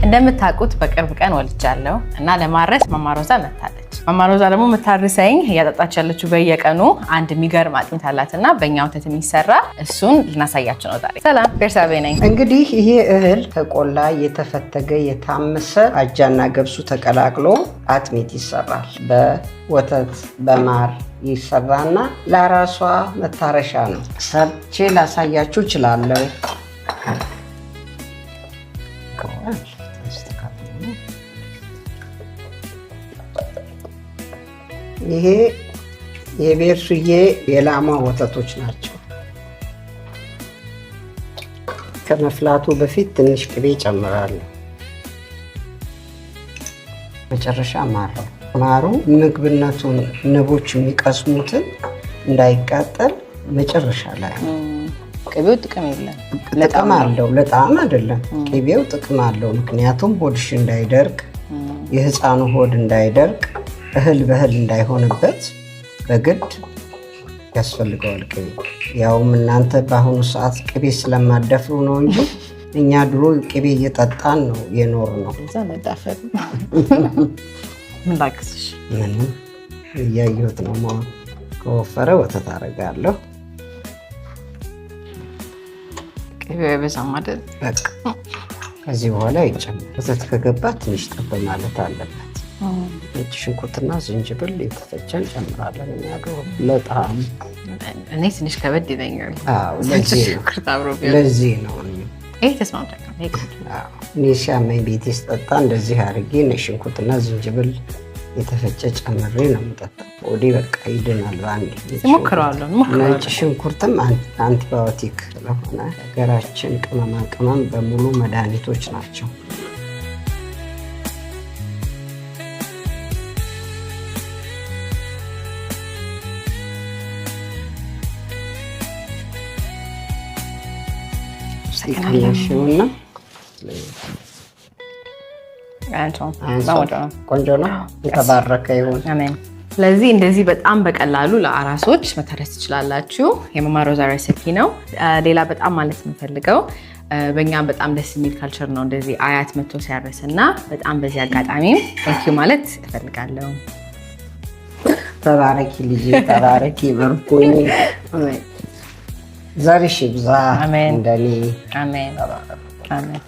እንደምታውቁት በቅርብ ቀን ወልጃለሁ እና ለማረስ ማማሮዛ መታለች። ማማሮዛ ደግሞ የምታርሰኝ እያጠጣች ያለችው በየቀኑ አንድ የሚገርም አጥሚት አላትና በእኛ ወተት የሚሰራ እሱን ልናሳያችሁ ነው ዛሬ። ሰላም ቤርሳቤ ነኝ። እንግዲህ ይሄ እህል ከቆላ የተፈተገ የታመሰ አጃና ገብሱ ተቀላቅሎ አጥሚት ይሰራል። በወተት በማር ይሰራና ለራሷ መታረሻ ነው። ሰርቼ ላሳያችሁ እችላለሁ። ይሄ የቤርሱዬ የላሟ ወተቶች ናቸው። ከመፍላቱ በፊት ትንሽ ቅቤ ጨምራለሁ። መጨረሻ ማሩ ምግብነቱን ንቦች የሚቀስሙትን እንዳይቃጠል መጨረሻ ላይ ቅቤው ጥቅም የለም። ጥቅም አለው፣ ለጣዕም አይደለም። ቅቤው ጥቅም አለው። ምክንያቱም ሆድሽ እንዳይደርቅ፣ የህፃኑ ሆድ እንዳይደርቅ፣ እህል በእህል እንዳይሆንበት በግድ ያስፈልገዋል ቅቤ። ያውም እናንተ በአሁኑ ሰዓት ቅቤ ስለማደፍሩ ነው እንጂ እኛ ድሮ ቅቤ እየጠጣን ነው የኖር ነው። እዛ መዳፈር ምን ላክስሽ? ምንም እያየሁት ነው። ከወፈረ ወተት አደርጋለሁ። ቅቤ በዛም አይደል? በቃ ከዚህ በኋላ ይጨምር። ወተት ከገባ ትንሽ ጠብ ማለት አለበት። ነጭ ሽንኩርትና ዝንጅብል የተፈጨን ጨምራለን። የሚያደው ለጣም እኔ ትንሽ ከበድ ይለኛል። ለዚህ ነው ይሄ ተስማምተናል። እኔ ሲያመኝ ቤቴ ስጠጣ እንደዚህ አድርጌ ነጭ ሽንኩርትና ዝንጅብል የተፈጨ ጨምሬ ነው የምጠጣው። ወዲ በቃ ይድናል በአንድ። ሞክረዋለሁ። ነጭ ሽንኩርትም አንቲባዮቲክ ስለሆነ ሀገራችን ቅመማ ቅመም በሙሉ መድኃኒቶች ናቸው። ይከላሽውና ቆንጆ ነው። የተባረከ ይሁን። አሜን። ስለዚህ እንደዚህ በጣም በቀላሉ ለአራሶች መታረስ ትችላላችሁ። የማማሮዛ ሬሲፒ ነው። ሌላ በጣም ማለት የምፈልገው በእኛም በጣም ደስ የሚል ካልቸር ነው እንደዚህ አያት መጥቶ ሲያረስና በጣም በዚህ አጋጣሚም ቴንኪው ማለት እፈልጋለሁ። ተባረኪ ልጄ፣ ተባረኪ፣ በርኩኝ፣ ዘርሽ ይብዛ እንደኔ። አሜን አሜን።